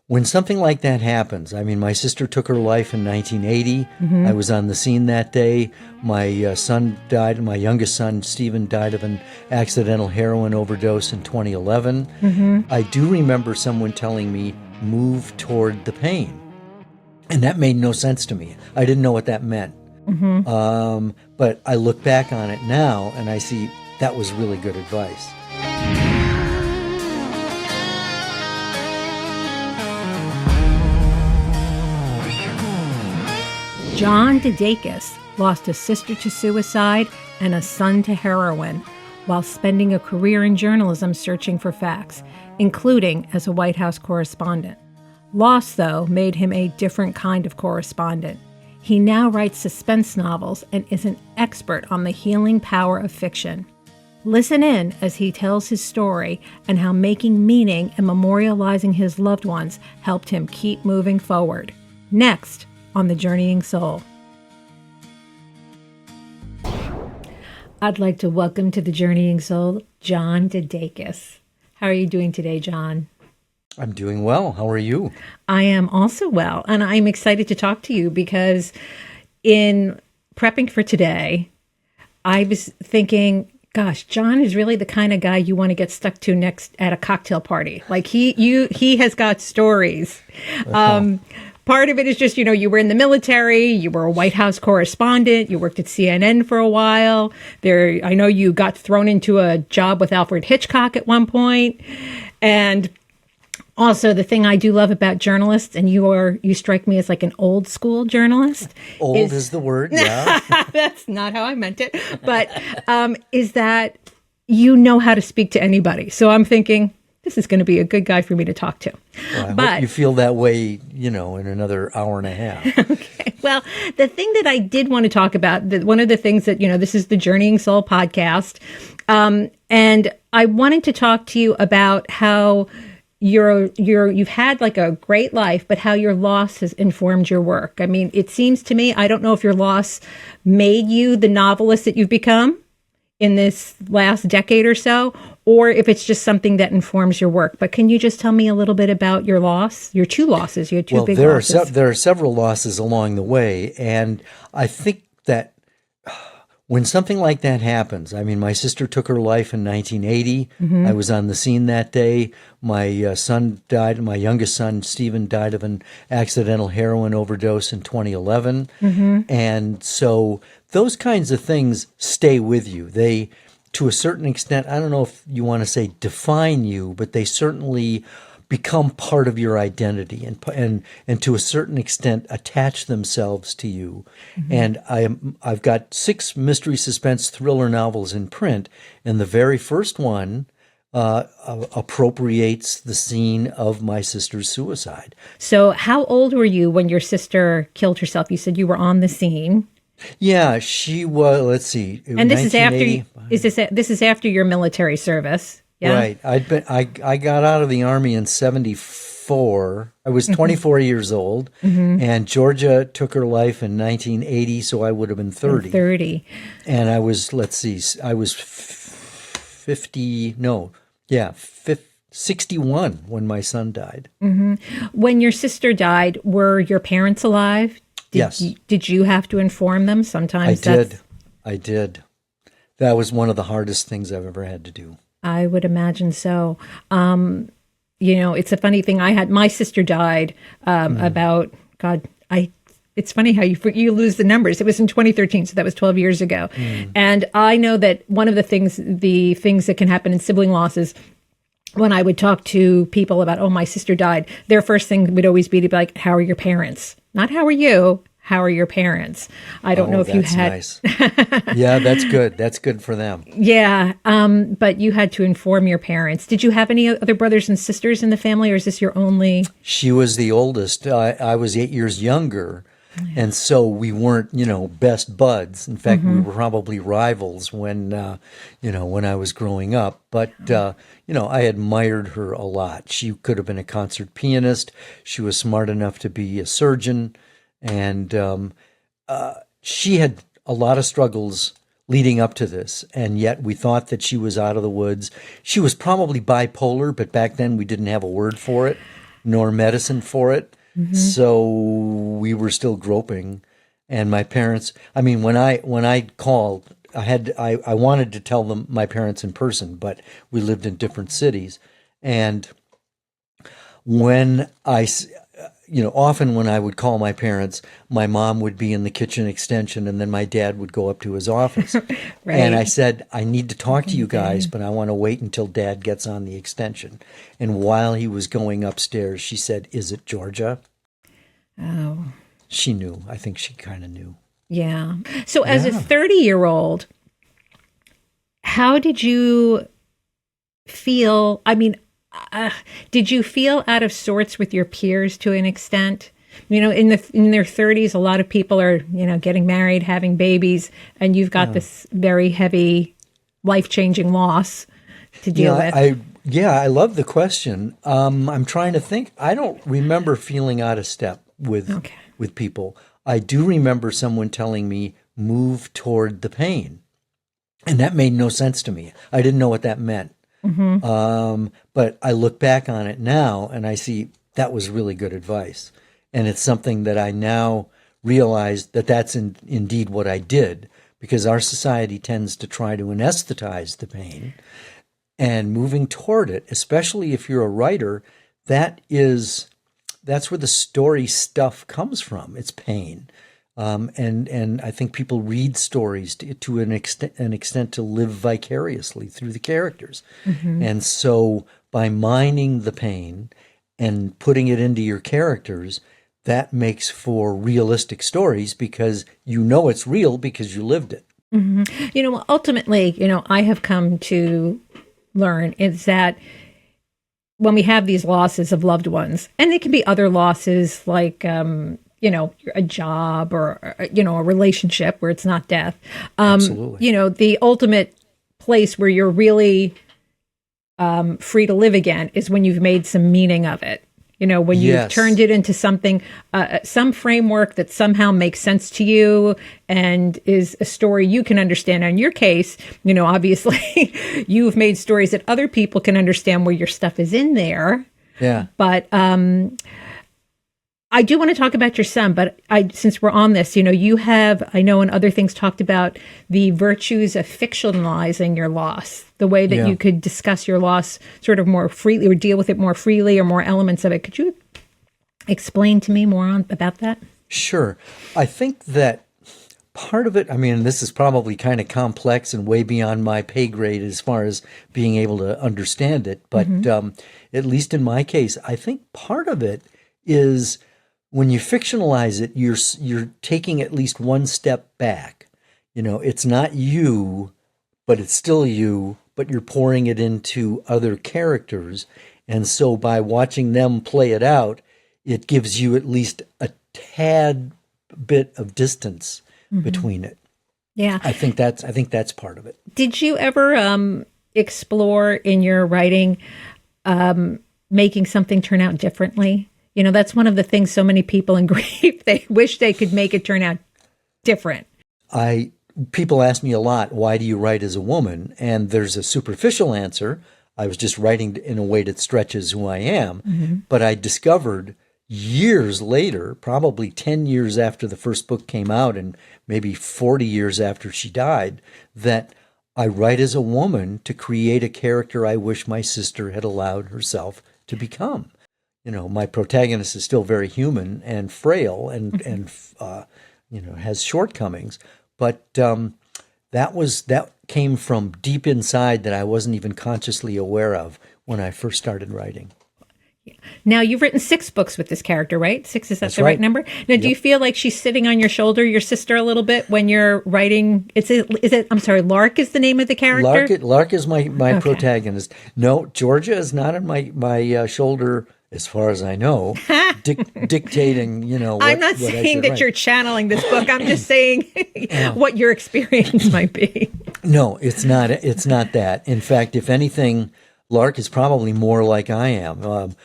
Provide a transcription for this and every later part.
When something like that happens, I mean, my sister took her life in 1980. Mm-hmm. I was on the scene that day. My son died. My youngest son, Stephen, died of an accidental heroin overdose in 2011. Mm-hmm. I do remember someone telling me, move toward the pain. And that made no sense to me. I didn't know what that meant. Mm-hmm. But I look back on it now and I see that was really good advice. John DeDakis lost a sister to suicide and a son to heroin while spending a career in journalism searching for facts, including as a White House correspondent. Loss, though, made him a different kind of correspondent. He now writes suspense novels and is an expert on the healing power of fiction. Listen in as he tells his story and how making meaning and memorializing his loved ones helped him keep moving forward. Next on The Journeying Soul. I'd like to welcome to The Journeying Soul, John DeDakis. How are you doing today, John? I'm doing well. How are you? I am also well, and I'm excited to talk to you because in prepping for today, I was thinking, gosh, John is really the kind of guy you want to get stuck to next at a cocktail party. Like he has got stories. Part of it is just, you were in the military, you were a White House correspondent, you worked at CNN for a while. I know you got thrown into a job with Alfred Hitchcock at one point. And also the thing I do love about journalists, and you strike me as like an old school journalist. Old is the word, yeah. That's not how I meant it. But is that you know how to speak to anybody. So I'm thinking, this is going to be a good guy for me to talk to. Well, I hope you feel that way, in another hour and a half. Okay. Well, the thing that I did want to talk about, one of the things that, this is the Journeying Soul podcast. And I wanted to talk to you about how you've had like a great life, but how your loss has informed your work. I mean, it seems to me, I don't know if your loss made you the novelist that you've become in this last decade or so, or if it's just something that informs your work. But can you just tell me a little bit about your loss, your two losses, your two big losses? There are several losses along the way. And I think that when something like that happens, I mean, my sister took her life in 1980. Mm-hmm. I was on the scene that day. My son died. My youngest son, Stephen, died of an accidental heroin overdose in 2011. Mm-hmm. And so those kinds of things stay with you. They, to a certain extent, I don't know if you want to say define you, but they certainly become part of your identity and to a certain extent attach themselves to you. Mm-hmm. And I've got 6 mystery suspense thriller novels in print, and the very first one appropriates the scene of my sister's suicide. So how old were you when your sister killed herself? You said you were on the scene. Yeah, she was, let's see. And this is after this is after your military service. Yeah? Right. I got out of the Army in 1974. I was 24 years old, and Georgia took her life in 1980, so I would have been 30. 30. And I was, I was 61 when my son died. Mm-hmm. When your sister died, were your parents alive? Yes. Did you have to inform them? Sometimes I did. That was one of the hardest things I've ever had to do. I would imagine so. It's a funny thing. My sister died it's funny how you lose the numbers. It was in 2013, so that was 12 years ago. And I know that one of the things that can happen in sibling loss is when I would talk to people about, my sister died, their first thing would always be to be like, how are your parents? Not how are you? How are your parents? I don't know if you had. Nice. Yeah, that's good. That's good for them. Yeah. But you had to inform your parents. Did you have any other brothers and sisters in the family, or is this your only? She was the oldest. I was 8 years younger. And so we weren't, best buds. In fact, we were probably rivals when I was growing up. But, I admired her a lot. She could have been a concert pianist. She was smart enough to be a surgeon. And she had a lot of struggles leading up to this. And yet we thought that she was out of the woods. She was probably bipolar, but back then we didn't have a word for it. nor medicine for it. So we were still groping. And my parents, I mean, when I called, I wanted to tell them, my parents, in person, but we lived in different cities. And when often when I would call my parents, my mom would be in the kitchen extension, and then my dad would go up to his office. Right. And I said, I need to talk to you guys, but I want to wait until Dad gets on the extension. And while he was going upstairs, she said, "Is it Georgia?" Oh, She knew. I think she kind of knew. yeah. So as a Yeah. 30-year-old, how did you feel? I mean, did you feel out of sorts with your peers to an extent? In their 30s, a lot of people are, getting married, having babies, and you've got this very heavy, life-changing loss to deal with. I love the question. I'm trying to think. I don't remember feeling out of step with people. I do remember someone telling me, move toward the pain. And that made no sense to me. I didn't know what that meant. But I look back on it now and I see that was really good advice. And it's something that I now realize that that's indeed what I did, because our society tends to try to anesthetize the pain, and moving toward it, especially if you're a writer, that's where the story stuff comes from. It's pain. And I think people read stories to an extent to live vicariously through the characters. And so by mining the pain and putting it into your characters, that makes for realistic stories, because it's real because you lived it. Ultimately, I have come to learn is that when we have these losses of loved ones, and they can be other losses like, a job or, a relationship where it's not death. Absolutely. The ultimate place where you're really free to live again is when you've made some meaning of it. When you've turned it into something, some framework that somehow makes sense to you and is a story you can understand. In your case, obviously you've made stories that other people can understand where your stuff is in there. Yeah. But I do want to talk about your son, but since we're on this, you have, I know in other things, talked about the virtues of fictionalizing your loss, the way that you could discuss your loss sort of more freely or deal with it more freely, or more elements of it. Could you explain to me more about that? Sure. I think that part of it, I mean, this is probably kind of complex and way beyond my pay grade as far as being able to understand it. But at least in my case, I think part of it is, when you fictionalize it, you're taking at least one step back. It's not you, but it's still you, but you're pouring it into other characters. And so by watching them play it out, it gives you at least a tad bit of distance between it. Yeah. I think that's part of it. Did you ever explore in your writing making something turn out differently? That's one of the things so many people in grief, they wish they could make it turn out different. People ask me a lot, why do you write as a woman? And there's a superficial answer. I was just writing in a way that stretches who I am. But I discovered years later, probably 10 years after the first book came out and maybe 40 years after she died, that I write as a woman to create a character I wish my sister had allowed herself to become. My protagonist is still very human and frail and has shortcomings. But that came from deep inside that I wasn't even consciously aware of when I first started writing. Now, you've written 6 books with this character, right? 6, is that That's the right right. number? Now, do you feel like she's sitting on your shoulder, your sister, a little bit when you're writing? I'm sorry, Lark is the name of the character? Lark is my protagonist. No, Georgia is not on my shoulder, as far as I know, dictating, what I'm not what I saying should that write. you're channeling this book. I'm just saying what your experience might be. No, it's not. It's not that. In fact, if anything, Lark is probably more like I am.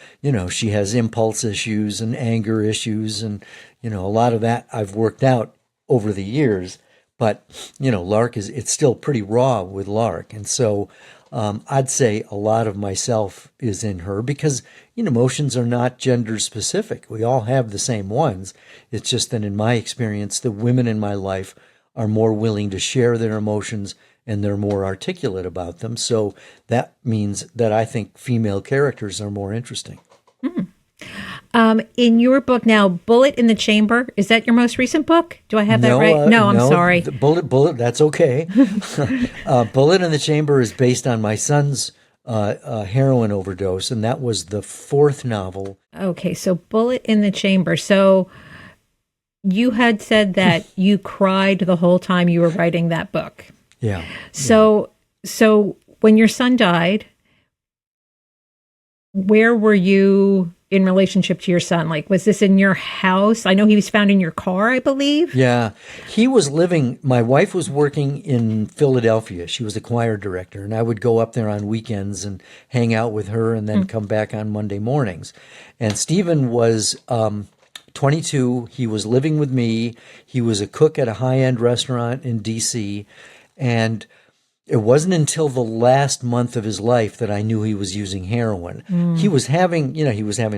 She has impulse issues and anger issues, and a lot of that I've worked out over the years. But Lark it's still pretty raw with Lark, and so I'd say a lot of myself is in her because, emotions are not gender specific. We all have the same ones. It's just that in my experience, the women in my life are more willing to share their emotions and they're more articulate about them. So that means that I think female characters are more interesting. In your book now, Bullet in the Chamber, is that your most recent book? Do I have that right? No, I'm sorry. Bullet, that's okay. Bullet in the Chamber is based on my son's heroin overdose, and that was the fourth novel. Okay, so Bullet in the Chamber. So you had said that you cried the whole time you were writing that book. Yeah. So when your son died, where were you in relationship to your son? Like, was this in your house? I know he was found in your car, I believe. Yeah. My wife was working in Philadelphia. She was a choir director, and I would go up there on weekends and hang out with her and then come back on Monday mornings. And Stephen was 22. He was living with me. He was a cook at a high-end restaurant in D.C., and it wasn't until the last month of his life that I knew he was using heroin. He was having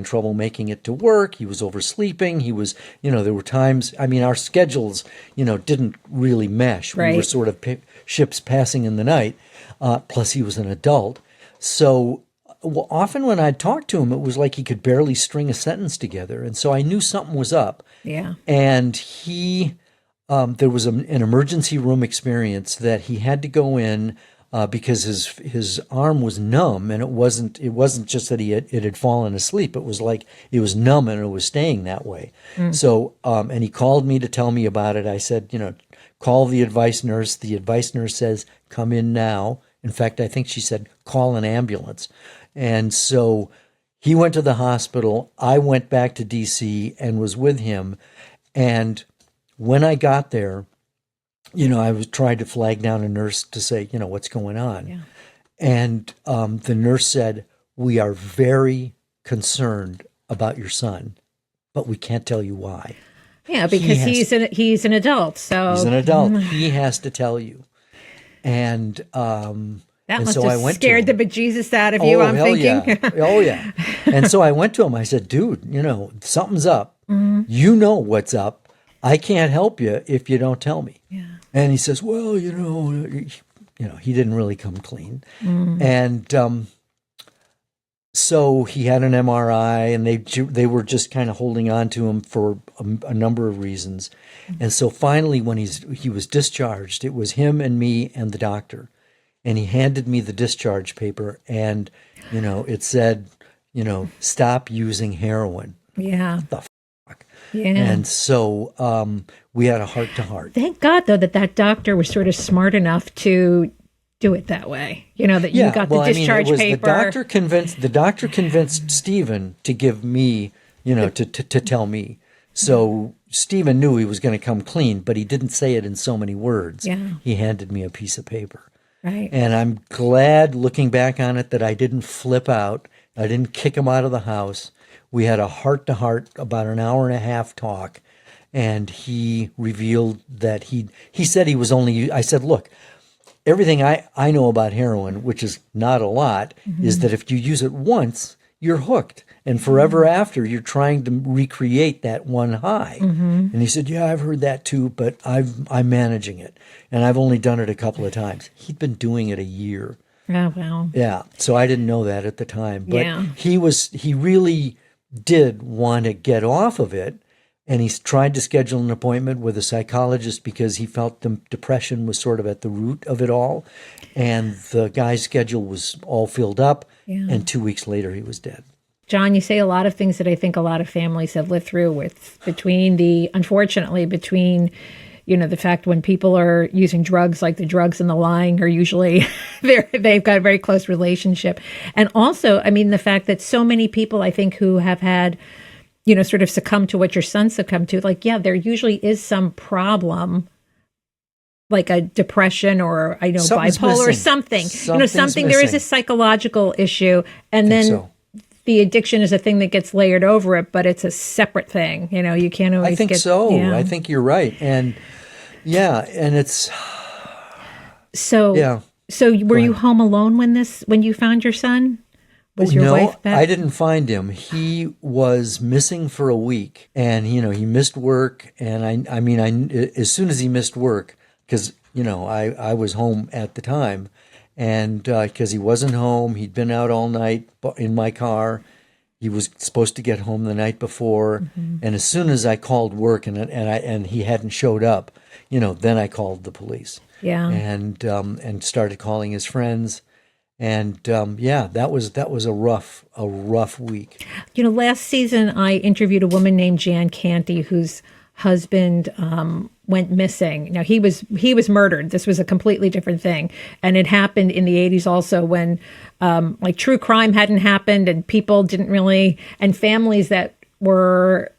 trouble making it to work. He was oversleeping. He was, there were times, our schedules, didn't really mesh. Right. We were sort of ships passing in the night. Plus he was an adult. So often when I'd talk to him, it was like he could barely string a sentence together. And so I knew something was up. Yeah. And there was an emergency room experience that he had to go in because his arm was numb, and it wasn't just that it had fallen asleep. It was like it was numb and it was staying that way. So and he called me to tell me about it. I said, call the advice nurse. The advice nurse says, come in now. In fact, I think she said, call an ambulance. And so he went to the hospital. I went back to DC and was with him. And when I got there, I was trying to flag down a nurse to say, what's going on. Yeah. And the nurse said, we are very concerned about your son, but we can't tell you why. Yeah, because he's an adult. So he's an adult. He has to tell you. And that must have scared the bejesus out of you, I'm thinking. Yeah. Oh, yeah. And so I went to him. I said, dude, something's up. You know what's up. I can't help you if you don't tell me. Yeah. And he says, well, he didn't really come clean. And so he had an MRI, and they were just kind of holding on to him for a number of reasons. And so finally, when he was discharged, it was him and me and the doctor. And he handed me the discharge paper, and, it said, stop using heroin. Yeah. What the fuck? Yeah. And so we had a heart-to-heart. Thank God, though, that doctor was sort of smart enough to do it that way. That you got the discharge paper. The doctor convinced Stephen to give me, to tell me. So Stephen knew he was going to come clean, but he didn't say it in so many words. Yeah. He handed me a piece of paper. Right. And I'm glad, looking back on it, that I didn't flip out. I didn't kick him out of the house. We had a heart-to-heart, about an hour and a half talk, and he revealed that he said he was only, I said, look, everything I know about heroin, which is not a lot, is that if you use it once, you're hooked. And forever after, you're trying to recreate that one high. And he said, yeah, I've heard that too, but I'm managing it. And I've only done it a couple of times. He'd been doing it a year. Oh, wow. Yeah, so I didn't know that at the time. But yeah. he really did want to get off of it, and he tried to schedule an appointment with a psychologist because he felt the depression was sort of at the root of it all, and the guy's schedule was all filled up, and 2 weeks later he was dead. John, you say a lot of things that I think a lot of families have lived through unfortunately, between the fact when people are using drugs, like the drugs and the lying are usually, they've got a very close relationship. And also, the fact that so many people, I think, who have had, sort of succumb to what your son succumbed to, there usually is some problem, like a depression or, Something's bipolar or missing. something. There is a psychological issue. And then the addiction is a thing that gets layered over it, but it's a separate thing. You can't always I think so. Yeah. I think you're right. And yeah, and it's... So So were you home alone when you found your son? Was your No, wife back? I didn't find him. He was missing for a week, and he missed work. And as soon as he missed work, because I was home at the time, and because he wasn't home, he'd been out all night in my car. He was supposed to get home the night before, and as soon as I called work and he hadn't showed up, then I called the police. Yeah. And started calling his friends. And that was a rough week. Last season I interviewed a woman named Jan Canty whose husband went missing. Now he was murdered. This was a completely different thing, and it happened in the 80s also when like true crime hadn't happened and people didn't really, and families that were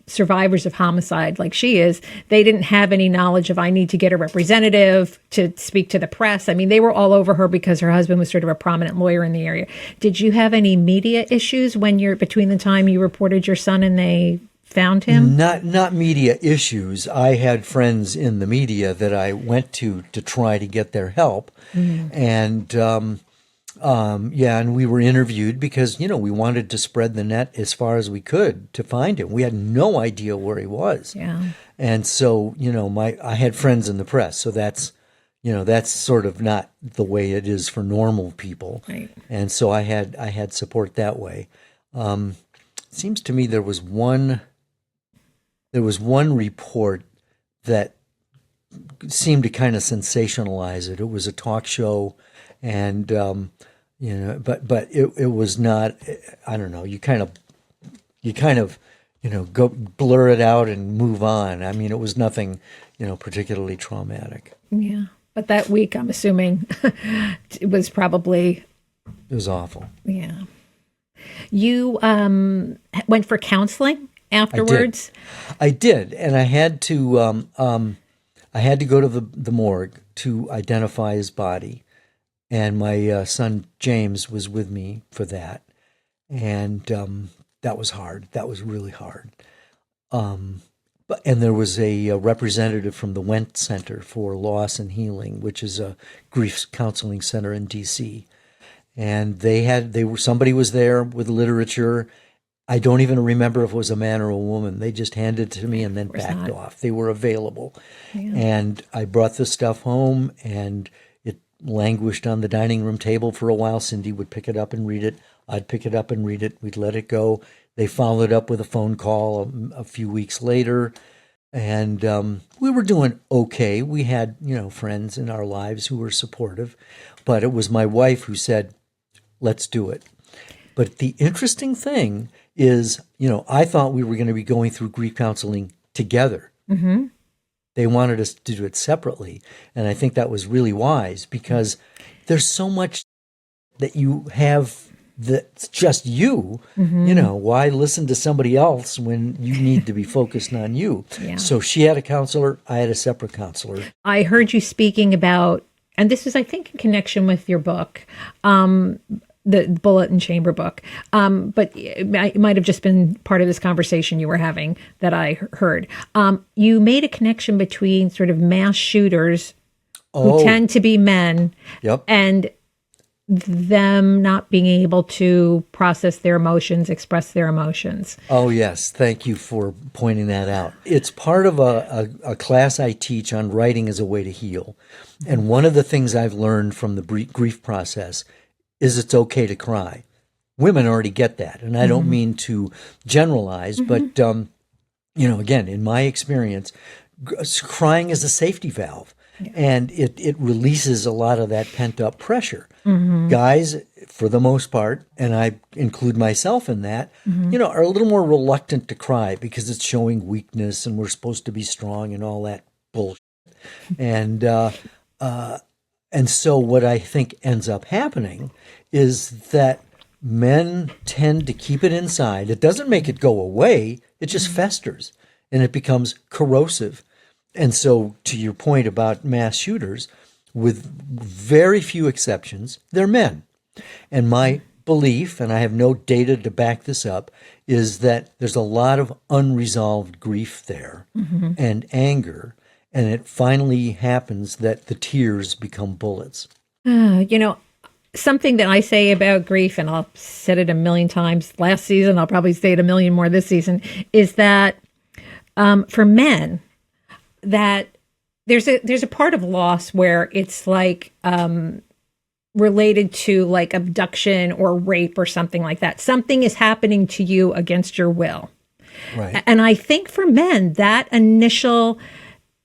survivors of homicide like she is, they didn't have any knowledge of I need to get a representative to speak to the press. I mean, they were all over her because her husband was sort of a prominent lawyer in the area. Did you have any media issues between the time you reported your son and they found him? Not media issues. I had friends in the media that I went to try to get their help. And and we were interviewed because, we wanted to spread the net as far as we could to find him. We had no idea where he was. Yeah. And so, I had friends in the press. So that's sort of not the way it is for normal people. Right. And so I had support that way. It seems to me there was one report that seemed to kind of sensationalize it. It was a talk show, and but it was not. I don't know. You kind of go blur it out and move on. I mean, it was nothing particularly traumatic. Yeah, but that week, I'm assuming it was probably. It was awful. Yeah. You went for counseling afterwards? I did, and I had to go to the morgue to identify his body, and my son James was with me for that, and that was hard. That was really hard. And there was a representative from the Went Center for Loss and Healing, which is a grief counseling center in D.C., and somebody was there with literature. I don't even remember if it was a man or a woman. They just handed it to me and then backed off. They were available. Yeah. And I brought the stuff home, and it languished on the dining room table for a while. Cindy would pick it up and read it. I'd pick it up and read it. We'd let it go. They followed up with a phone call a few weeks later, and we were doing okay. We had, friends in our lives who were supportive, but it was my wife who said, let's do it. But the interesting thing is, I thought we were going to be going through grief counseling together. Mm-hmm. They wanted us to do it separately. And I think that was really wise because there's so much that you have that's just you. Mm-hmm. Why listen to somebody else when you need to be focused on you? Yeah. So she had a counselor. I had a separate counselor. I heard you speaking about, and this is, I think, in connection with your book, the Bullet and Chamber book. But it might have just been part of this conversation you were having that I heard. You made a connection between sort of mass shooters who tend to be men and them not being able to process their emotions, express their emotions. Oh, yes. Thank you for pointing that out. It's part of a class I teach on writing as a way to heal. And one of the things I've learned from the grief process is it's okay to cry. Women already get that. And I don't mean to generalize, but, again, in my experience, crying is a safety valve. Yeah. And it releases a lot of that pent-up pressure. Mm-hmm. Guys, for the most part, and I include myself in that, are a little more reluctant to cry because it's showing weakness and we're supposed to be strong and all that bullshit. And so what I think ends up happening is that men tend to keep it inside. It doesn't make it go away. It just festers and it becomes corrosive. And so to your point about mass shooters, with very few exceptions, they're men. And my belief, and I have no data to back this up, is that there's a lot of unresolved grief there and anger. And it finally happens that the tears become bullets. You know, something that I say about grief, and I've said it a million times last season, I'll probably say it a million more this season, is that for men, that there's a part of loss where it's like related to like abduction or rape or something like that. Something is happening to you against your will. Right. And I think for men, that initial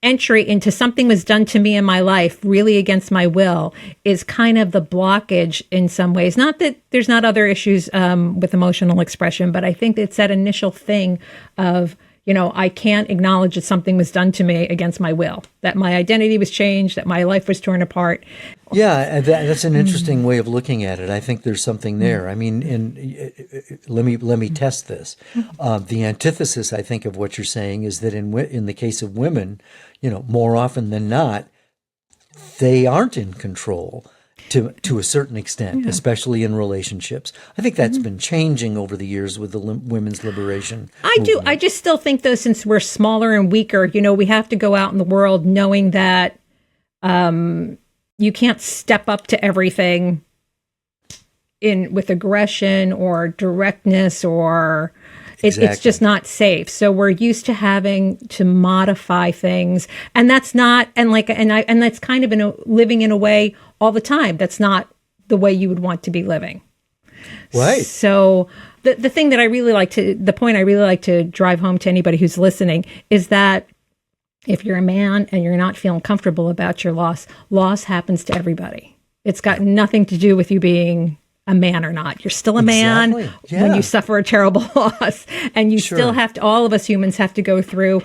entry into something was done to me in my life really against my will is kind of the blockage in some ways. Not that there's not other issues with emotional expression, but I think it's that initial thing of, I can't acknowledge that something was done to me against my will, that my identity was changed, that my life was torn apart. Yeah, that's an interesting way of looking at it. I think there's something there. I mean, let me test this. The antithesis, I think, of what you're saying is that in the case of women, more often than not, they aren't in control to a certain extent, especially in relationships. I think that's been changing over the years with the women's liberation. I do. I just still think, though, since we're smaller and weaker, we have to go out in the world knowing that you can't step up to everything with aggression or directness, or it's just not safe. So we're used to having to modify things, and that's not, and that's kind of living in a way all the time. That's not the way you would want to be living. Right. So the thing that the point I really like to drive home to anybody who's listening is that if you're a man and you're not feeling comfortable about your loss happens to everybody. It's got nothing to do with you being a man or not. You're still a man when you suffer a terrible loss. And you still have to, all of us humans have to go through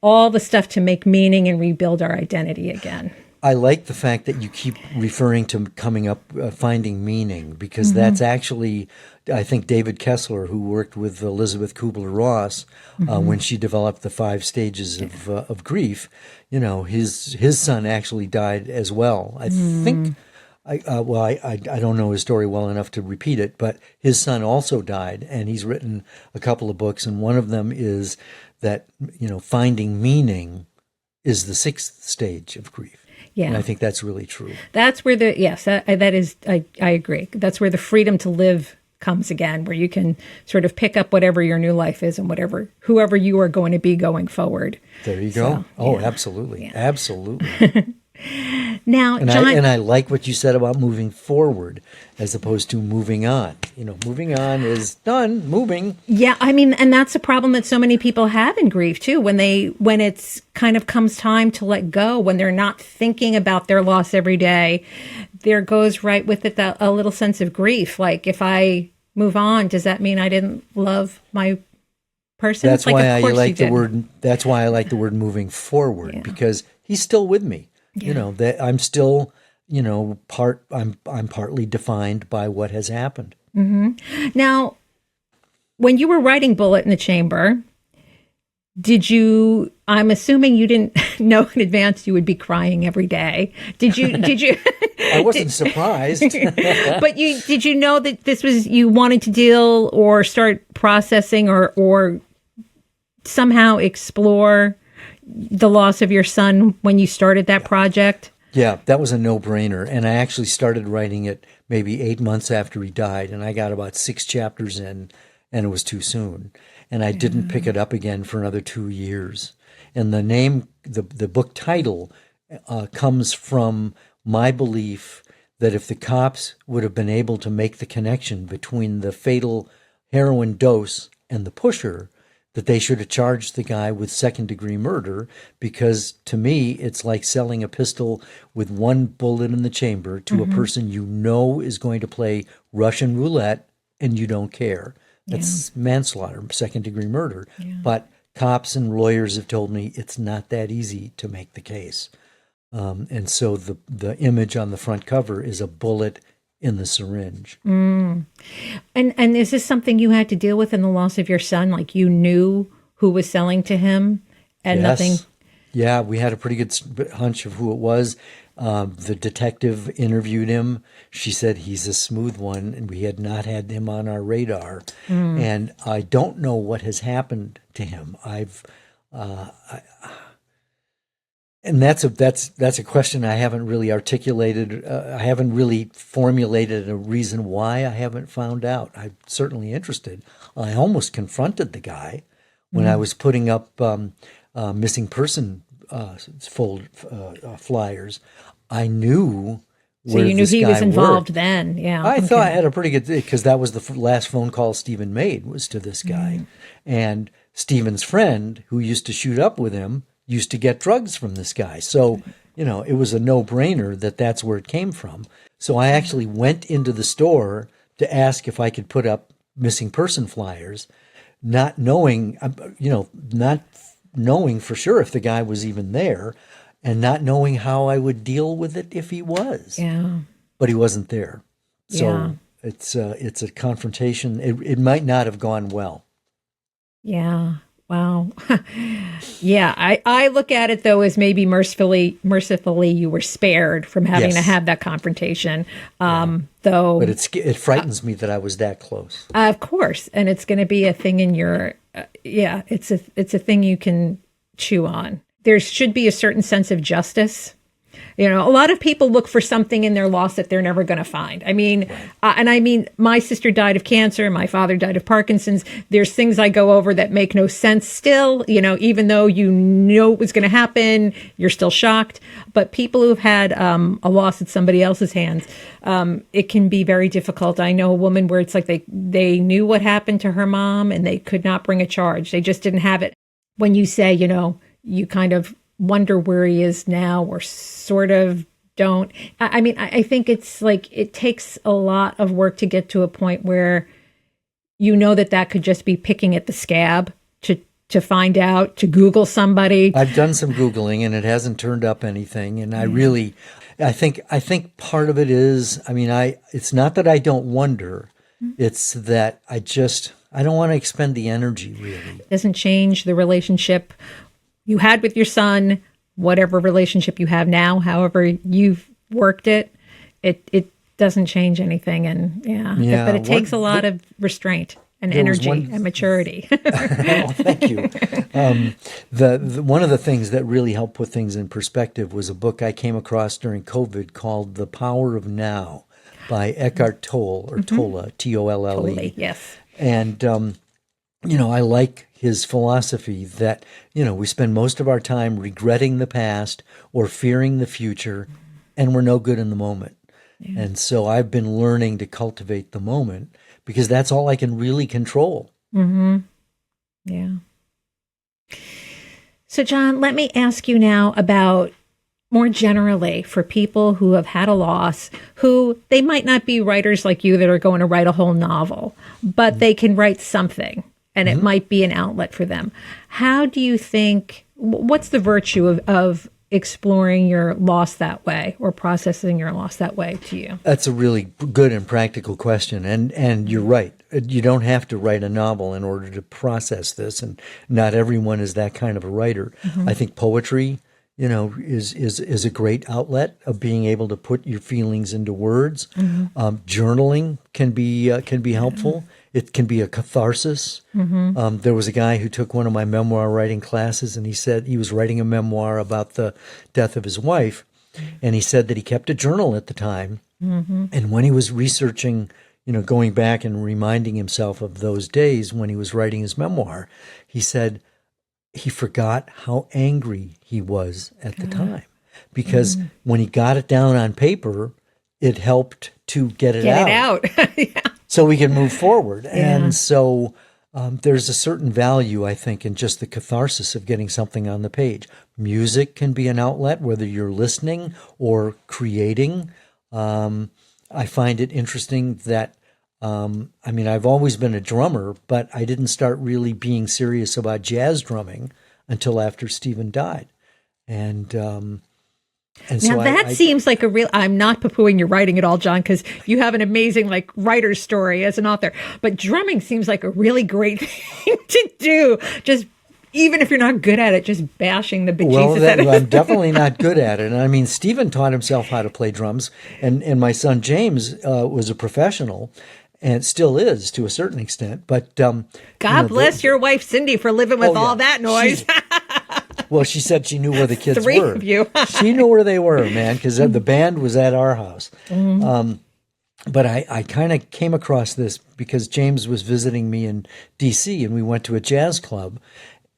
all the stuff to make meaning and rebuild our identity again. I like the fact that you keep referring to finding meaning, because that's actually, I think David Kessler, who worked with Elizabeth Kubler-Ross when she developed the 5 stages of grief, his son actually died as well. I think, I don't know his story well enough to repeat it, but his son also died, and he's written a couple of books, and one of them is that, finding meaning is the 6th stage of grief. Yeah. And I think that's really true. That's where I agree. That's where the freedom to live comes again, where you can sort of pick up whatever your new life is and whoever you are going to be going forward. There you go. Absolutely. Yeah. Absolutely. Now, John, I like what you said about moving forward as opposed to moving on. Moving on is done. Moving. Yeah, I mean, and that's a problem that so many people have in grief too. When it's kind of comes time to let go, when they're not thinking about their loss every day, there goes right with it a little sense of grief. Like, if I move on, does that mean I didn't love my person? That's why I like the word. That's why I like the word moving forward, because he's still with me. Yeah. That I'm still, I'm partly defined by what has happened. Mm-hmm. Now, when you were writing Bullet in the Chamber, I'm assuming you didn't know in advance you would be crying every day. Did you? I wasn't surprised. But did you know that this was, you wanted to deal or start processing or somehow explore the loss of your son when you started that project? Yeah, that was a no-brainer. And I actually started writing it maybe 8 months after he died, and I got about 6 chapters in, and it was too soon. And I didn't pick it up again for another 2 years. And the name, the book title, comes from my belief that if the cops would have been able to make the connection between the fatal heroin dose and the pusher, that they should have charged the guy with second-degree murder, because to me, it's like selling a pistol with one bullet in the chamber to a person is going to play Russian roulette, and you don't care. That's manslaughter, second-degree murder. Yeah. But cops and lawyers have told me it's not that easy to make the case. And so the image on the front cover is a bullet in the syringe. And is this something you had to deal with in the loss of your son? Like, you knew who was selling to him and nothing? Yeah, we had a pretty good hunch of who it was. The detective interviewed him. She said he's a smooth one, and we had not had him on our radar. And I don't know what has happened to him. And that's a question I haven't really articulated. I haven't really formulated a reason why I haven't found out. I'm certainly interested. I almost confronted the guy when I was putting up missing person flyers. I knew So where you knew this he guy was involved worked. then. Yeah. I Okay. thought I had a pretty good, because that was the last phone call Stephen made, was to this guy. And Stephen's friend, who used to shoot up with him, used to get drugs from this guy. So, it was a no-brainer that that's where it came from. So I actually went into the store to ask if I could put up missing person flyers, not knowing, not knowing for sure if the guy was even there, and not knowing how I would deal with it if he was. Yeah. But he wasn't there. So Yeah. it's a confrontation. It might not have gone well. Yeah. Wow. Yeah. I look at it though as maybe mercifully you were spared from having to Yes. have that confrontation. Though, But it frightens me that I was that close. of course, and it's going to be a thing in your, it's a thing you can chew on. There should be a certain sense of justice. A lot of people look for something in their loss that they're never going to find. I mean, my sister died of cancer. My father died of Parkinson's. There's things I go over that make no sense still, even though you know it was going to happen, you're still shocked. But people who've had a loss at somebody else's hands, it can be very difficult. I know a woman where it's like they knew what happened to her mom and they could not bring a charge. They just didn't have it. When you say, you kind of wonder where he is now, or sort of don't. I think it's like it takes a lot of work to get to a point where that could just be picking at the scab to find out, to Google somebody. I've done some Googling and it hasn't turned up anything. And I think part of it is, it's not that I don't wonder, it's that I don't want to expend the energy really. It doesn't change the relationship you had with your son, whatever relationship you have now, however you've worked it doesn't change anything. And but it takes a lot of restraint and energy and maturity. Oh, thank you. The one of the things that really helped put things in perspective was a book I came across during COVID called The Power of Now by Eckhart Tolle, or Tolle, Tolle. Totally, yes. And, I like his philosophy that, we spend most of our time regretting the past or fearing the future, and we're no good in the moment. Yeah. And so I've been learning to cultivate the moment because that's all I can really control. Mm-hmm. Yeah. So, John, let me ask you now about more generally for people who have had a loss, who they might not be writers like you that are going to write a whole novel, but they can write something and it might be an outlet for them. How do you think, what's the virtue of exploring your loss that way or processing your loss that way to you? That's a really good and practical question. And you're right. You don't have to write a novel in order to process this. And not everyone is that kind of a writer. I think poetry, is a great outlet of being able to put your feelings into words. Journaling can be helpful. It can be a catharsis. There was a guy who took one of my memoir writing classes, and he said he was writing a memoir about the death of his wife, and he said that he kept a journal at the time. And when he was researching, going back and reminding himself of those days when he was writing his memoir, he said he forgot how angry he was at the time, because when he got it down on paper, it helped to get it out. Yeah. So we can move forward. And so there's a certain value, I think, in just the catharsis of getting something on the page. Music can be an outlet, whether you're listening or creating. I find it interesting that, I've always been a drummer, but I didn't start really being serious about jazz drumming until after Stephen died. And so that seems like I'm not poo-pooing your writing at all, John, because you have an amazing writer's story as an author. But drumming seems like a really great thing to do. Just even if you're not good at it, just bashing the bejesus out of it. I'm definitely not good at it. And Stephen taught himself how to play drums, and my son James was a professional, and still is to a certain extent. But God bless your wife Cindy for living with all that noise. Well, she said she knew where the kids Three were. of you. She knew where they were, man, because the band was at our house. But I kind of came across this because James was visiting me in D.C. and we went to a jazz club,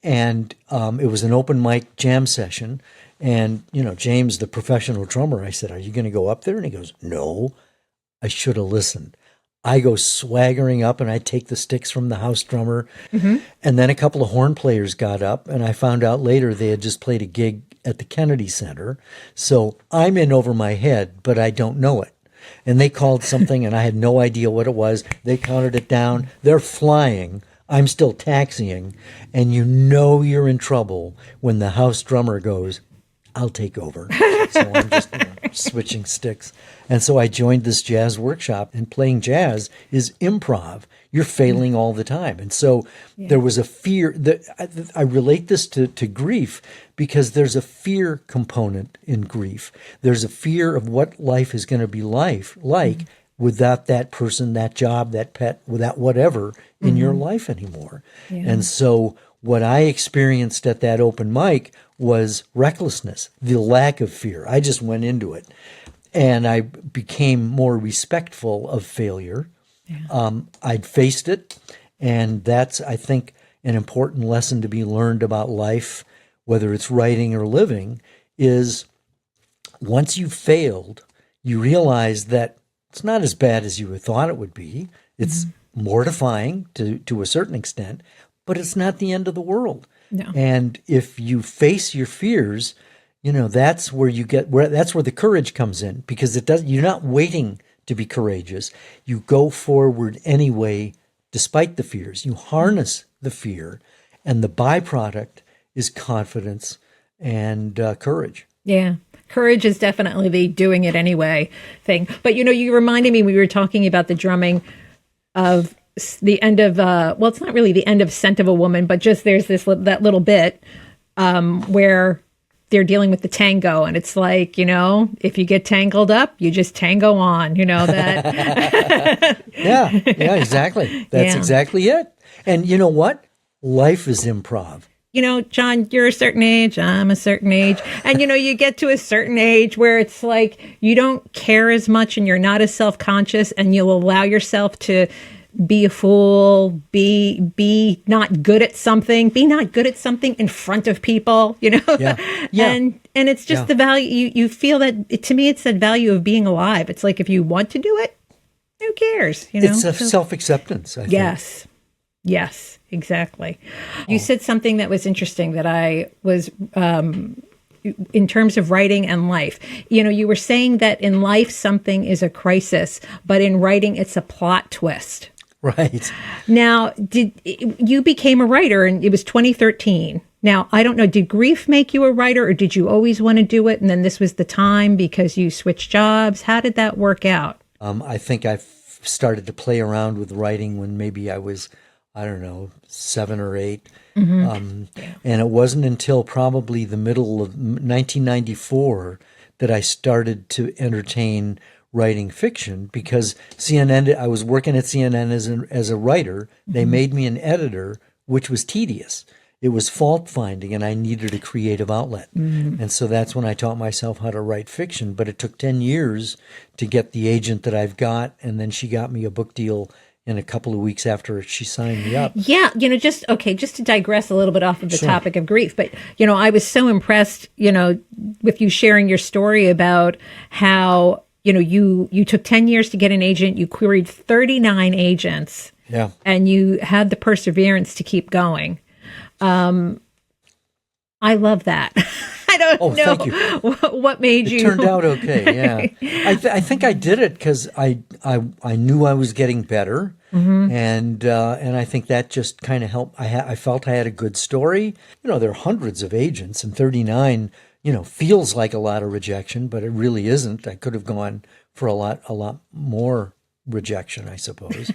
and it was an open mic jam session. And, James, the professional drummer, I said, "Are you going to go up there?" And he goes, "No, I should have listened." I go swaggering up and I take the sticks from the house drummer. And then a couple of horn players got up, and I found out later they had just played a gig at the Kennedy Center. So I'm in over my head, but I don't know it. And they called something and I had no idea what it was. They counted it down. They're flying. I'm still taxiing. And you're in trouble when the house drummer goes, "I'll take over." So I'm just switching sticks. And so I joined this jazz workshop, and playing jazz is improv. You're failing all the time. And so there was a fear that I relate this to grief, because there's a fear component in grief. There's a fear of what life is going to be like without that person, that job, that pet, without whatever in your life anymore. And so what I experienced at that open mic was recklessness, the lack of fear. I just went into it, and I became more respectful of failure. I'd faced it, and that's, I think, an important lesson to be learned about life, whether it's writing or living, is once you've failed, you realize that it's not as bad as you thought it would be. It's mortifying to a certain extent, but it's not the end of the world. No. And if you face your fears, that's where that's where the courage comes in, because you're not waiting to be courageous. You go forward anyway, despite the fears. You harness the fear, and the byproduct is confidence and courage. Yeah. Courage is definitely the doing it anyway thing. But, you reminded me, we were talking about the drumming of the end of, it's not really the end of Scent of a Woman, but just there's that little bit where they're dealing with the tango, and it's like, if you get tangled up, you just tango on, that. Yeah, exactly. That's exactly it. And you know what? Life is improv. John, you're a certain age, I'm a certain age. And, you get to a certain age where it's like you don't care as much and you're not as self-conscious, and you'll allow yourself to be a fool, be not good at something, in front of people, Yeah. And it's just the value, you feel that, to me, it's the value of being alive. It's like, if you want to do it, who cares? It's a self-acceptance, I think. Yes, exactly. You said something that was interesting that I was, in terms of writing and life. You were saying that in life, something is a crisis, but in writing, it's a plot twist. Right. Now, you became a writer, and it was 2013. Now, I don't know, did grief make you a writer, or did you always want to do it, and then this was the time because you switched jobs? How did that work out? I think I started to play around with writing when maybe I was, 7 or 8. And it wasn't until probably the middle of 1994 that I started to entertain writing fiction, because I was working at CNN as a writer. They made me an editor, which was tedious. It was fault finding, and I needed a creative outlet. And so that's when I taught myself how to write fiction. But it took 10 years to get the agent that I've got, and then she got me a book deal in a couple of weeks after she signed me up. Yeah, just to digress a little bit off of the topic of grief, but, I was so impressed, with you sharing your story about how, you took 10 years to get an agent, you queried 39 agents, and you had the perseverance to keep going. I love that. I don't know thank you. What made you. It turned out okay, yeah. I think I did it because I knew I was getting better, and I think that just kind of helped. I felt I had a good story. There are hundreds of agents, and 39, feels like a lot of rejection, but it really isn't. I could have gone for a lot more rejection, I suppose.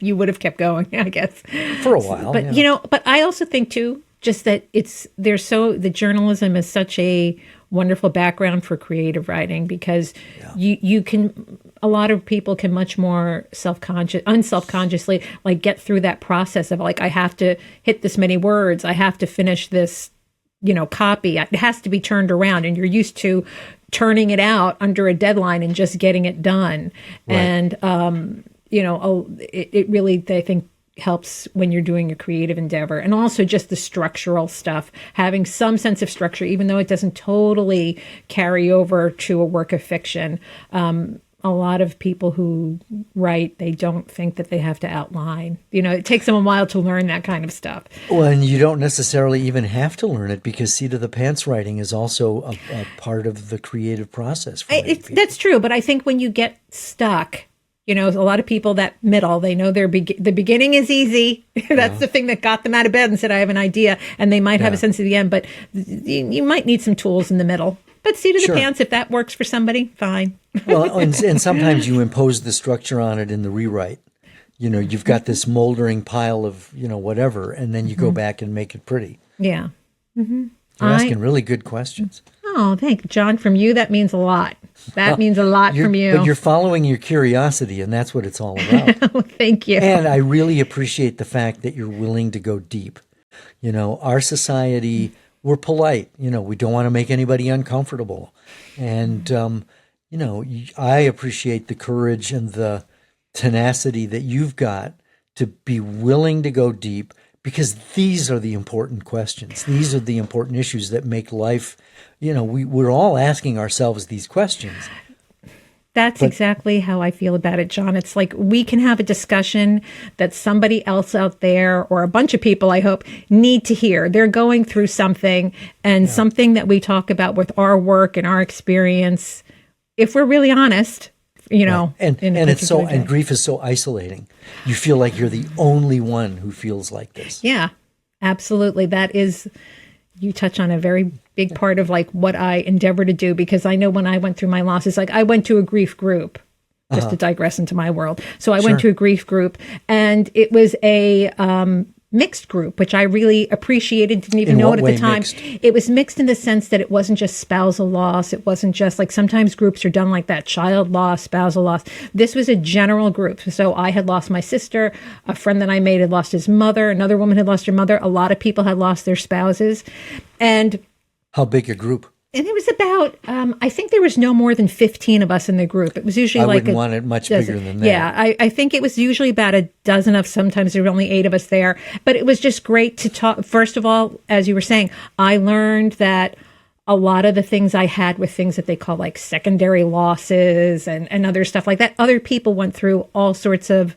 You would have kept going, I guess, for a while. But but I also think too, just that the journalism is such a wonderful background for creative writing, because you can, a lot of people can much more unselfconsciously like get through that process of like, I have to hit this many words, I have to finish this copy. It has to be turned around, and you're used to turning it out under a deadline and just getting it done. Right. And, it really, I think, helps when you're doing a creative endeavor. And also just the structural stuff, having some sense of structure, even though it doesn't totally carry over to a work of fiction. A lot of people who write, they don't think that they have to outline. It takes them a while to learn that kind of stuff. Well, and you don't necessarily even have to learn it, because seat of the pants writing is also a part of the creative process. For many people. That's true. But I think when you get stuck, a lot of people, that middle, they know the beginning is easy. That's the thing that got them out of bed and said, I have an idea. And they might have a sense of the end, but you might need some tools in the middle. But seat of the pants, if that works for somebody, fine. Well, and sometimes you impose the structure on it in the rewrite. You've got this moldering pile of, whatever, and then you go back and make it pretty. Yeah. Mm-hmm. You're asking really good questions. Oh, thank you, John. From you, that means a lot. That means a lot from you. But you're following your curiosity, and that's what it's all about. Oh, thank you. And I really appreciate the fact that you're willing to go deep. Our society, we're polite. We don't want to make anybody uncomfortable. And, I appreciate the courage and the tenacity that you've got to be willing to go deep, because these are the important questions. These are the important issues that make life, we're all asking ourselves these questions. That's exactly how I feel about it, John. It's like we can have a discussion that somebody else out there, or a bunch of people, I hope, need to hear. They're going through something, and something that we talk about with our work and our experience, if we're really honest, and it's so, and grief is so isolating. You feel like you're the only one who feels like this. Yeah, absolutely. That is, you touch on a very big part of like what I endeavor to do, because I know when I went through my losses, like I went to a grief group, just to digress into my world. So I went to a grief group, and it was a mixed group, which I really appreciated, didn't even know it at the time. Mixed? It was mixed in the sense that it wasn't just spousal loss. It wasn't just like, sometimes groups are done like that, child loss, spousal loss. This was a general group. So I had lost my sister, a friend that I made had lost his mother, another woman had lost her mother, a lot of people had lost their spouses. And how big a group? And it was about, I think there was no more than 15 of us in the group. It was usually I like wouldn't want it much bigger than that. Yeah, I think it was usually about a dozen of, sometimes there were only 8 of us there. But it was just great to talk. First of all, as you were saying, I learned that a lot of the things I had with things that they call like secondary losses and other stuff like that. Other people went through all sorts of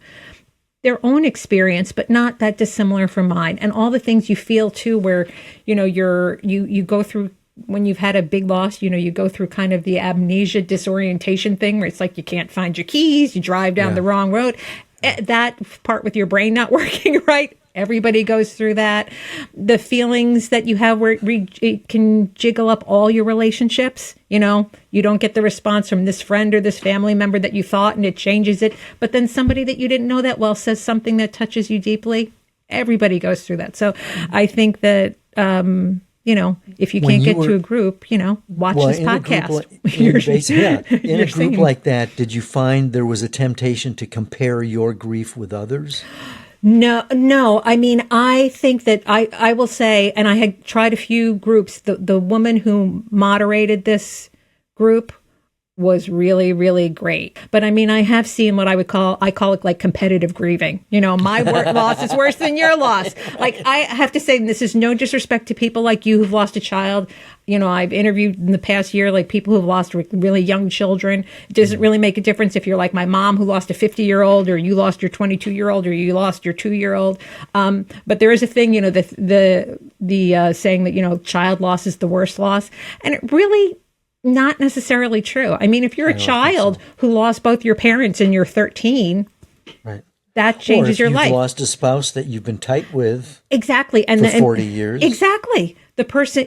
their own experience, but not that dissimilar from mine. And all the things you feel too, where, you go through, when you've had a big loss, you go through kind of the amnesia disorientation thing, where it's like you can't find your keys, you drive down the wrong road. That part with your brain not working right, everybody goes through that. The feelings that you have where it can jiggle up all your relationships. You don't get the response from this friend or this family member that you thought, and it changes it. But then somebody that you didn't know that well says something that touches you deeply. Everybody goes through that. So I think that, if you can't get to a group, watch this podcast. In a group like that, did you find there was a temptation to compare your grief with others? No. I mean, I think that I will say, and I had tried a few groups, the woman who moderated this group was really, really great. But I mean, I have seen what I call it like competitive grieving. My work loss is worse than your loss. Like, I have to say, and this is no disrespect to people like you who've lost a child. I've interviewed in the past year, like people who've lost really young children. It doesn't really make a difference if you're like my mom who lost a 50-year-old, or you lost your 22-year-old, or you lost your 2-year-old. But there is a thing, the saying that, child loss is the worst loss. And it really, not necessarily true. I mean, if you're a child who lost both your parents and you're 13, right, that changes your life. Or if you've lost a spouse that you've been tight with exactly, for 40 years. Exactly. The person,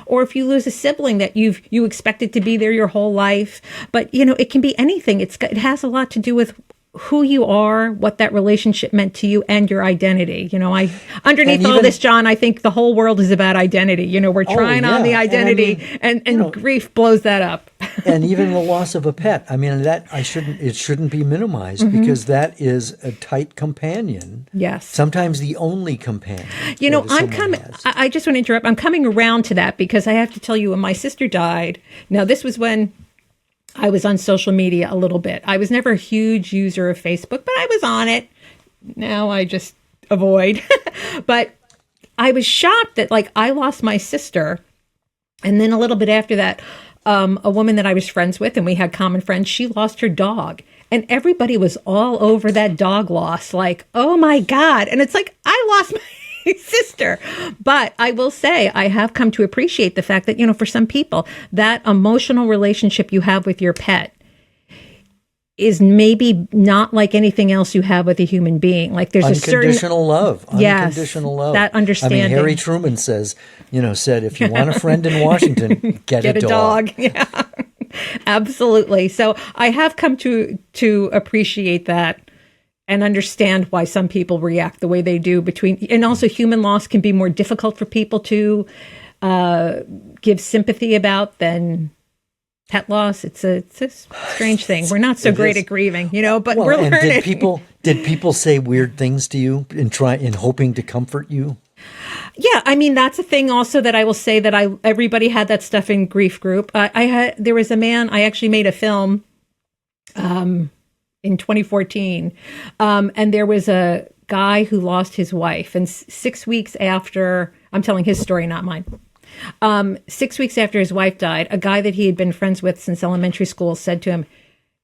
or if you lose a sibling that you expected to be there your whole life. But, it can be anything. It has a lot to do with who you are, what that relationship meant to you, and your identity. Underneath And all even- this, John, I think the whole world is about identity. We're trying on the yeah. identity, and grief blows that up. And even the loss of a pet. I mean, it shouldn't be minimized because that is a tight companion. Yes. Sometimes the only companion. I'm coming. I just want to interrupt. I'm coming around to that because I have to tell you, when my sister died. Now, this was when I was on social media a little bit. I was never a huge user of Facebook, but I was on it. Now I just avoid. But I was shocked that I lost my sister. And then a little bit after that, a woman that I was friends with, and we had common friends, she lost her dog. And everybody was all over that dog loss. Oh my God. And it's I lost my sister. But I will say, I have come to appreciate the fact that, for some people, that emotional relationship you have with your pet is maybe not like anything else you have with a human being. There's a certain unconditional love. Unconditional love. That understanding. I mean, Harry Truman said, if you want a friend in Washington, get a dog. Yeah, absolutely. So I have come to appreciate that and understand why some people react the way they do and also human loss can be more difficult for people to give sympathy about than pet loss. It's a strange thing. We're not so great at grieving, but we're learning. Did people say weird things to you in hoping to comfort you? Yeah, I mean, that's a thing also that I will say that everybody had that stuff in grief group. There was a man, I actually made a film in 2014. And there was a guy who lost his wife. And 6 weeks after, I'm telling his story, not mine. 6 weeks after his wife died, a guy that he had been friends with since elementary school said to him,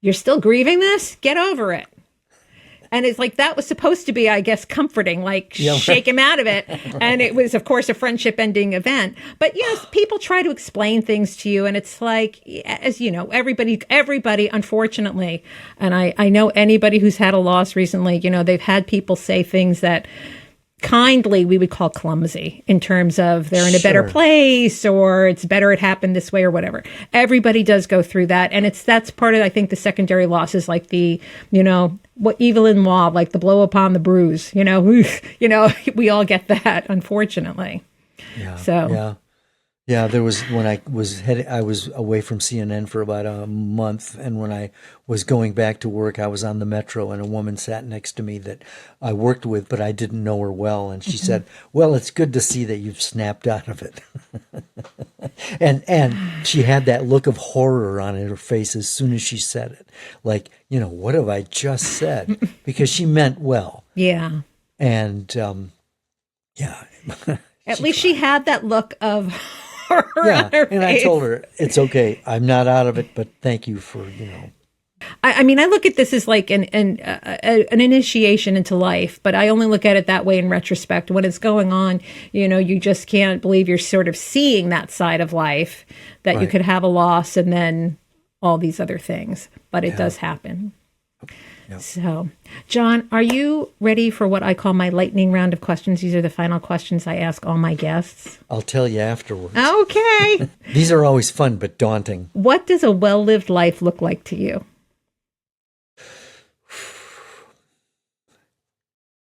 "You're still grieving this? Get over it." And it's that was supposed to be, I guess, comforting, shake him out of it. And it was, of course, a friendship ending event. But yes, people try to explain things to you. And it's as you know, everybody, unfortunately, and I know anybody who's had a loss recently, they've had people say things that kindly we would call clumsy in terms of they're in a better place or it's better it happened this way or whatever. Everybody does go through that. And that's part of, I think, the secondary losses, the, what evil in law, the blow upon the bruise, we all get that, unfortunately. Yeah. So. Yeah, there was when I was away from CNN for about a month, and when I was going back to work, I was on the metro, and a woman sat next to me that I worked with, but I didn't know her well, and she said, "Well, it's good to see that you've snapped out of it." and she had that look of horror on her face as soon as she said it, what have I just said? Because she meant well. Yeah. And At least she had that look of horror on her face. And I told her, it's okay. I'm not out of it, but thank you for, I mean, I look at this as an initiation into life, but I only look at it that way in retrospect. When it's going on, you just can't believe you're sort of seeing that side of life, that you could have a loss and then all these other things. But it does happen. Yep. So, John, are you ready for what I call my lightning round of questions? These are the final questions I ask all my guests. I'll tell you afterwards. Okay. These are always fun, but daunting. What does a well-lived life look like to you?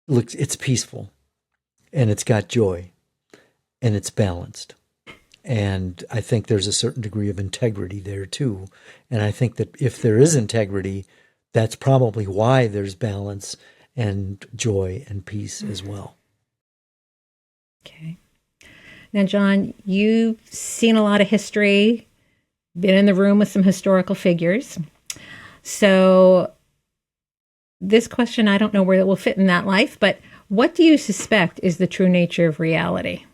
Look, it's peaceful, and it's got joy, and it's balanced. And I think there's a certain degree of integrity there, too. And I think that if there is integrity, that's probably why there's balance and joy and peace as well. Okay. Now, John, you've seen a lot of history, been in the room with some historical figures. So this question, I don't know where it will fit in that life, but what do you suspect is the true nature of reality?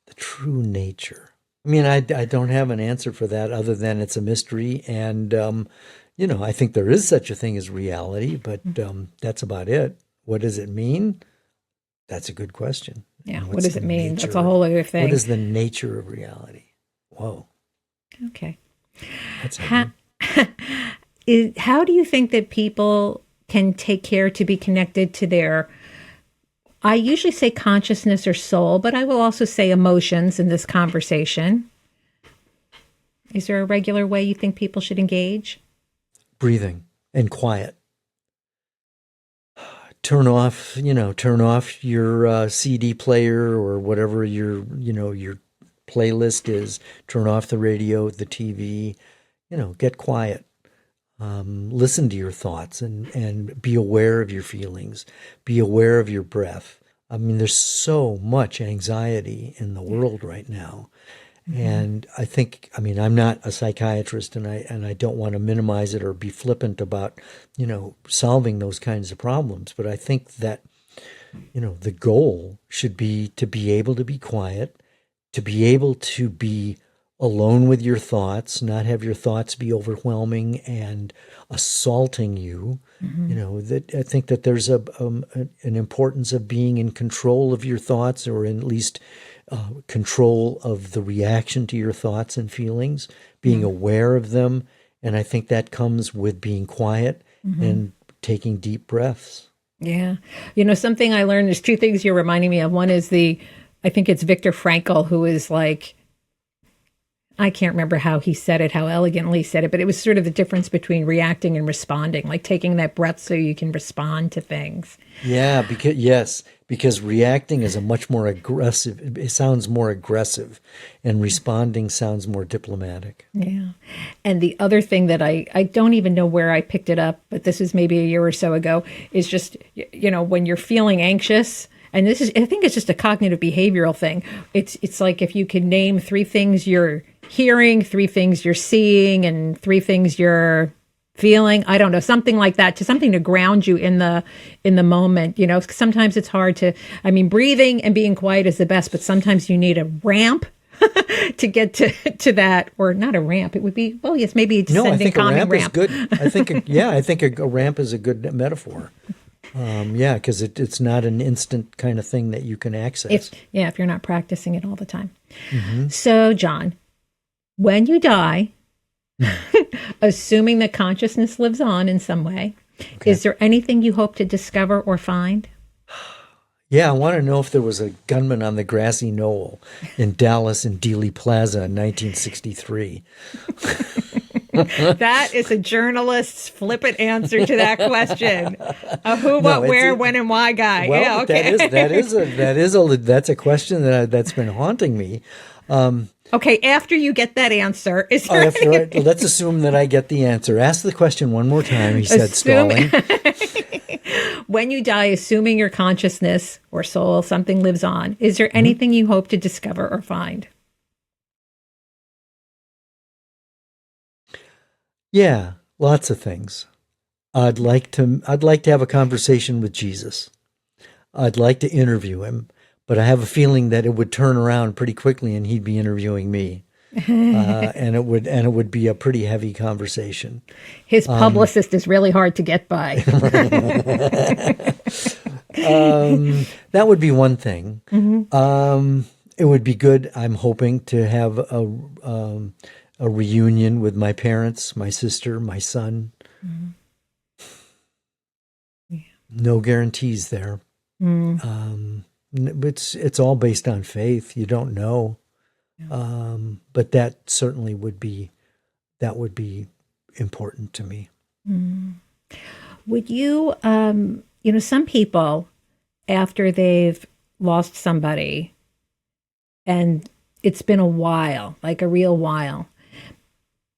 The true nature. I mean, I don't have an answer for that other than it's a mystery. And, I think there is such a thing as reality, but that's about it. What does it mean? That's a good question. Yeah, what does it mean? That's a whole other thing. What is the nature of reality? Whoa. Okay. That's how do you think that people can take care to be connected to their, I usually say consciousness or soul, but I will also say emotions in this conversation. Is there a regular way you think people should engage? breathing and quiet. Turn off your CD player or whatever your playlist is. Turn off the radio, the TV. Get quiet. Listen to your thoughts and be aware of your feelings. Be aware of your breath. I mean, there's so much anxiety in the world right now. And I'm not a psychiatrist, and I don't want to minimize it or be flippant about, solving those kinds of problems. But I think that, the goal should be to be able to be quiet, to be able to be alone with your thoughts, not have your thoughts be overwhelming and assaulting you. That I think that there's an importance of being in control of your thoughts, or at least control of the reaction to your thoughts and feelings, being aware of them. And I think that comes with being quiet and taking deep breaths. Yeah. Something I learned, there's two things you're reminding me of. One is I think it's Viktor Frankl, who is like, I can't remember how he said it, how elegantly he said it, but it was sort of the difference between reacting and responding, like taking that breath so you can respond to things. Yeah, because reacting is a much more aggressive, it sounds more aggressive, and responding sounds more diplomatic. Yeah. And the other thing that I don't even know where I picked it up, but this is maybe a year or so ago, is just, when you're feeling anxious, and I think it's just a cognitive behavioral thing. It's like if you could name 3 things you're hearing, 3 things you're seeing, and 3 things you're feeling. I don't know, something like that, to something to ground you in the moment. Sometimes it's hard to. I mean, breathing and being quiet is the best, but sometimes you need a ramp to get to that, or not a ramp. It would be, well, yes, maybe a descending, no, I think a ramp is good. I think a ramp is a good metaphor. Because it's not an instant kind of thing that you can access. If you're not practicing it all the time. So, John, when you die, assuming that consciousness lives on in some way, is there anything you hope to discover or find? Yeah, I want to know if there was a gunman on the grassy knoll in Dallas in Dealey Plaza in 1963. That is a journalist's flippant answer to that question. A who, what, where, when, and why guy. Well, yeah, okay. That's a question that's been haunting me. Okay, after you get that answer, is there let's assume that I get the answer. Ask the question one more time, he said, stalling. When you die, assuming your consciousness or soul, something lives on, is there anything you hope to discover or find? Yeah, lots of things. I'd like to have a conversation with Jesus. I'd like to interview him, but I have a feeling that it would turn around pretty quickly and he'd be interviewing me. And it would be a pretty heavy conversation. His publicist is really hard to get by. That would be one thing. It would be good. I'm hoping to have a reunion with my parents, my sister, my son. No guarantees there. It's all based on faith. You don't know. But that certainly would be important to me. Would you, some people, after they've lost somebody and it's been a while, like a real while,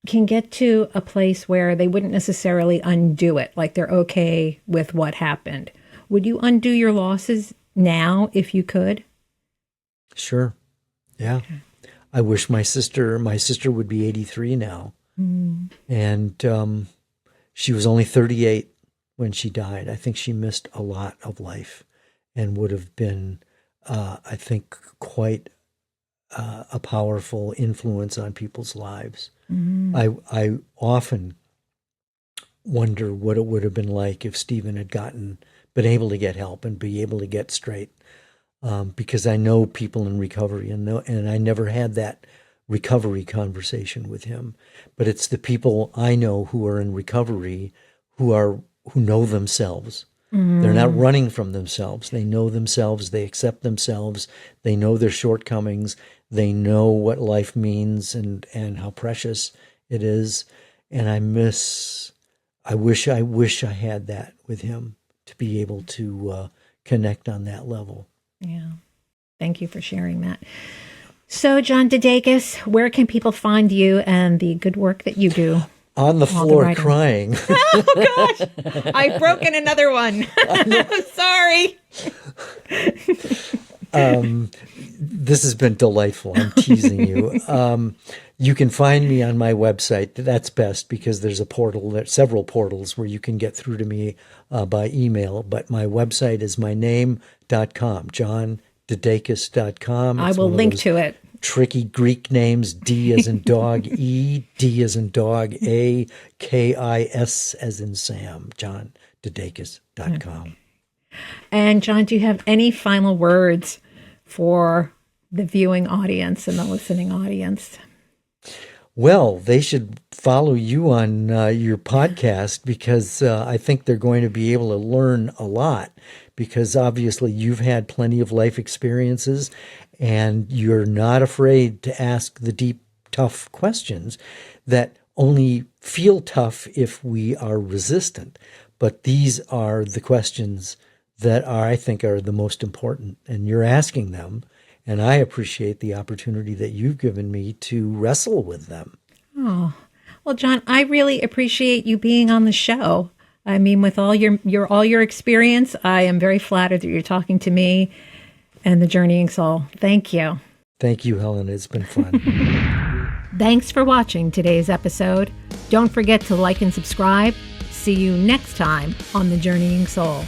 can get to a place where they wouldn't necessarily undo it, like they're okay with what happened. Would you undo your losses now if you could? Sure. Yeah. Okay. I wish my sister would be 83 now. And she was only 38 when she died. I think she missed a lot of life and would have been, I think, quite a powerful influence on people's lives. I often wonder what it would have been like if Stephen had been able to get help and be able to get straight. Because I know people in recovery, and I never had that recovery conversation with him. But it's the people I know who are in recovery who know themselves. They're not running from themselves. They know themselves. They accept themselves. They know their shortcomings. They know what life means and how precious it is. And I miss I wish I had that with him to be able to connect on that level. Yeah. Thank you for sharing that. So, John DeDakis, where can people find you and the good work that you do? On the floor crying. Oh, gosh. I've broken another one. I'm sorry. This has been delightful. I'm teasing you. You can find me on my website. That's best because there's a portal, there's several portals where you can get through to me by email. But my website is myname.com, johndedakis.com. I will link to it. Tricky Greek names, D as in dog, E, D as in dog, A, K-I-S as in Sam, johndedakis.com. And John, do you have any final words for the viewing audience and the listening audience? Well, they should follow you on your podcast because I think they're going to be able to learn a lot because obviously you've had plenty of life experiences and you're not afraid to ask the deep, tough questions that only feel tough if we are resistant. But these are the questions that I think are the most important, and you're asking them. And I appreciate the opportunity that you've given me to wrestle with them. Oh, well, John, I really appreciate you being on the show. I mean, with all your experience, I am very flattered that you're talking to me and the Journeying Soul. Thank you. Thank you, Helen. It's been fun. Thanks for watching today's episode. Don't forget to like and subscribe. See you next time on the Journeying Soul.